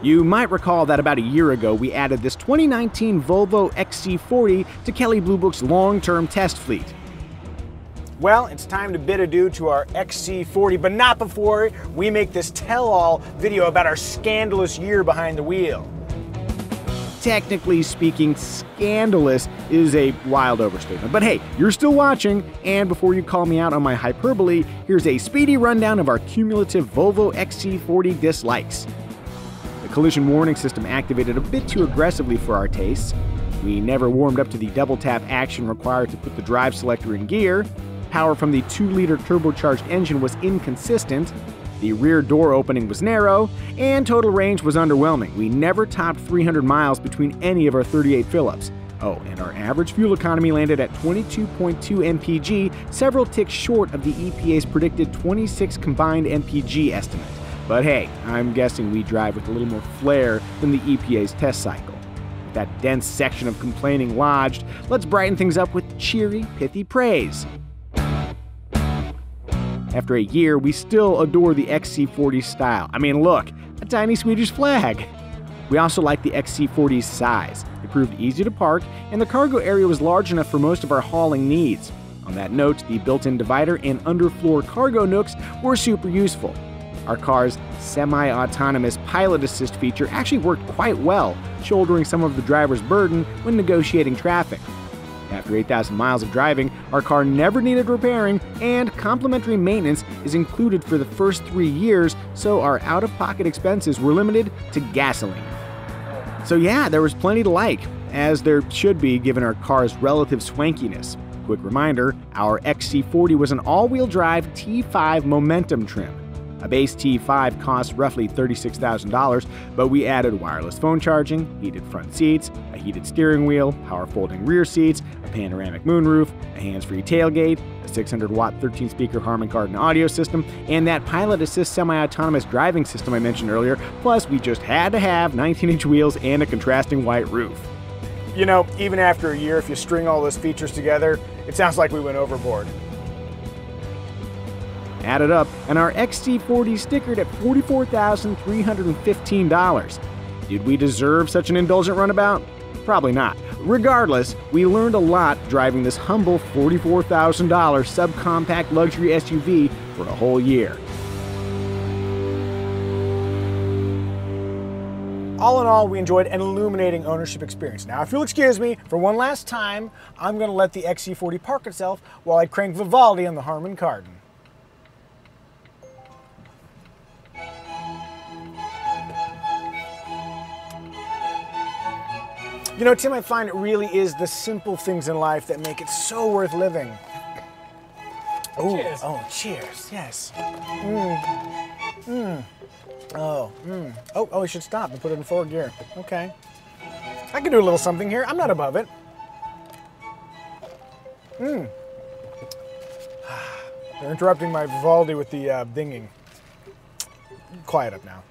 You might recall that about a year ago we added this 2019 Volvo XC40 to Kelley Blue Book's long-term test fleet. Well, it's time to bid adieu to our XC40, but not before we make this tell-all video about our scandalous year behind the wheel. Technically speaking, scandalous is a wild overstatement. But hey, you're still watching, and before you call me out on my hyperbole, here's a speedy rundown of our cumulative Volvo XC40 dislikes. The collision warning system activated a bit too aggressively for our tastes. We never warmed up to the double-tap action required to put the drive selector in gear. Power from the 2-liter turbocharged engine was inconsistent. The rear door opening was narrow, and total range was underwhelming. We never topped 300 miles between any of our 38 fill-ups. Oh, and our average fuel economy landed at 22.2 mpg, several ticks short of the EPA's predicted 26 combined mpg estimate. But hey, I'm guessing we drive with a little more flair than the EPA's test cycle. With that dense section of complaining lodged, let's brighten things up with cheery, pithy praise. After a year, we still adore the XC40 style. I mean, look, a tiny Swedish flag. We also like the XC40's size. It proved easy to park, and the cargo area was large enough for most of our hauling needs. On that note, the built-in divider and underfloor cargo nooks were super useful. Our car's semi-autonomous pilot assist feature actually worked quite well, shouldering some of the driver's burden when negotiating traffic. After 8,000 miles of driving, our car never needed repairing, and complimentary maintenance is included for the first 3 years, so our out-of-pocket expenses were limited to gasoline. So yeah, there was plenty to like, as there should be given our car's relative swankiness. Quick reminder, our XC40 was an all-wheel drive T5 Momentum trim. A base T5 costs roughly $36,000, but we added wireless phone charging, heated front seats, a heated steering wheel, power folding rear seats, a panoramic moonroof, a hands-free tailgate, a 600-watt 13-speaker Harman Kardon audio system, and that pilot assist semi-autonomous driving system I mentioned earlier, plus we just had to have 19-inch wheels and a contrasting white roof. You know, even after a year, if you string all those features together, it sounds like we went overboard. Added up, and our XC40 stickered at $44,315. Did we deserve such an indulgent runabout? Probably not. Regardless, we learned a lot driving this humble $44,000 subcompact luxury SUV for a whole year. All in all, we enjoyed an illuminating ownership experience. Now, if you'll excuse me, for one last time, I'm going to let the XC40 park itself while I crank Vivaldi on the Harman Kardon. You know, Tim, I find it really is the simple things in life that make it so worth living. Ooh, cheers. Oh, cheers, yes. Oh, we should stop and put it in 4th gear. Okay. I can do a little something here. I'm not above it. They're interrupting my Vivaldi with the dinging. Quiet up now.